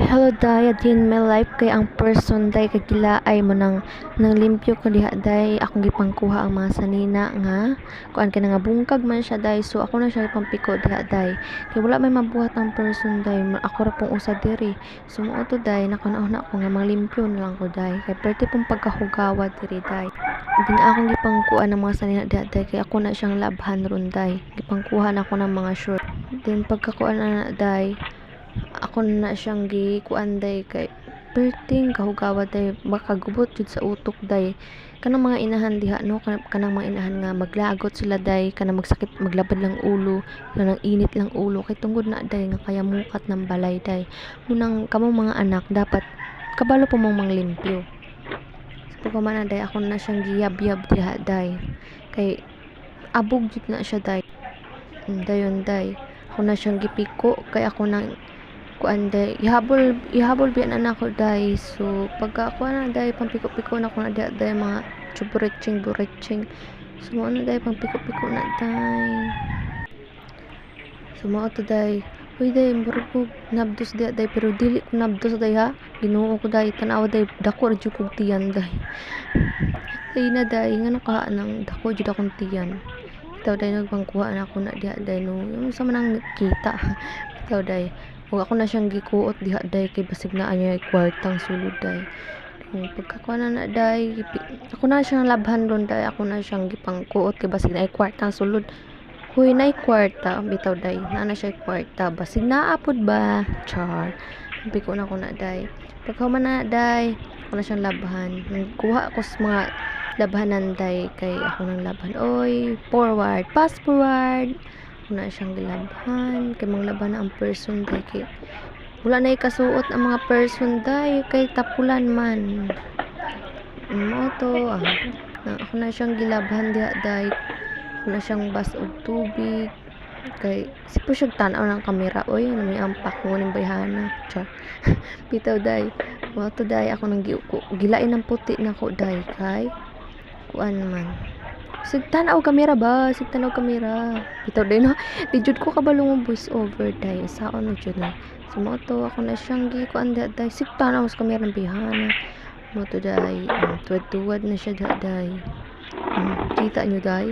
Hello day, din my life kay ang person day kagila ay mo nang limpyo ko diha day akong gipangkuha ang mga sanina nga kuan kay nga bungkag man siya day, so ako na siya pampiko diha day kay wala may mabuhat ang person day, ako ra pong usa diri, so mao to day nakunaon ako nga manglimpyo na lang ko day kay perti pong pagkahugawa diri day. Din akong gipangkuha ng mga sanina diha day kay ako na siyang labhan ron day, gipangkuha na ako ng mga short. Then pagkakuan na day ako na siyang gikuan day kay perting kahugawa day makagubot jud sa utok day kanang mga inahan diha no, kanang mga inahan nga maglagot sila day kanang magsakit maglabad lang ulo kanang init lang ulo kay tungod na day nga kaya mukat ng balay day munang kamong mga anak dapat kabalo po mong manglimpyo. So pagkamana day ako na siyang giyab-yab diha day kay abog jud na siya day. Dayon day ako na siyang gipiko kay ako nang kuan day ihabol biyan na ako day, so pagka ako na day pampiko-piko na ko na day mga chubureching so mo na day pampiko-piko na day, so mo to day uy day murag ko nabdos day pero dili ko nabdos day ha, Ginoo ko day tanaw day dako ra jud kog tiyan day ay na day ngano ka nang dako jud akong tiyan bitaw day nagpangkuha na ako na diha day no yung sa manang kita bitaw day ug ako na siyang gikuot diha day kay basig na anya kwartang sulod day. Kung pagkakuha na day ako na siyang labhan ron day, ako na siyang gipangkuot kay basig na kwartang sulod. Huy nay kwarta bitaw day na siya kwarta basig naapod ba char biko na ko na day pagkahuman na day ako na siyang labhan kuha ko sa mga labhanan day kay ako nang labhan oy forward pass forward ako na siyang gilabhan kay manglaban na ang person day kay wala na ikasuot ang mga person day kay tapulan man mo to na ako na siyang gilabhan diha day ako na siyang bas og tubig kay sipo siya tanaw ng kamera oy may ampak mo ning bayhana char bitaw day mo to day ako nang gilain ng puti na ko day kay kuan man sig tanaw kamera ba sig tanaw kamera bitaw day no di jud ko kabalong voice over day saon na jud na so mo to ako na siyang gikuan day sig tanaw sa kamera ng bayhana mo to day tuwad-tuwad na siya day kita nyo day.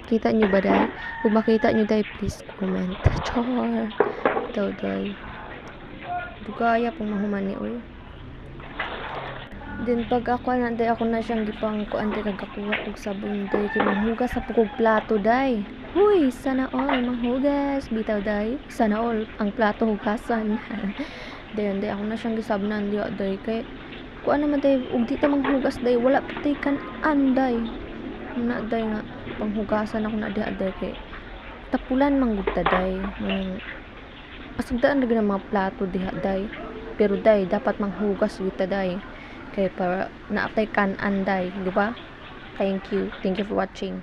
Kita nyo ba day? Kung makita nyo day, please comment. Char! Daw day. Dugaya pong mahumani oy. Then pag ako na day, ako na siyang gipang kuan day kagakuha og sabon day kay manghugas sa pugog plato day. Huy, sana all manghugas bitaw day. Sana all ang plato hugasan. Then day ako na siyang gisabnan diha day kay kuan naman day ug di ta manghugas day wala patay kan-an day. Na day nga panghugasan ako na diha day kay tapulan man gud ta day manang pasugdaan ra mga plato diha day pero day dapat manghugas gud ta day kay para naapay kan-an day di ba? Thank you for watching.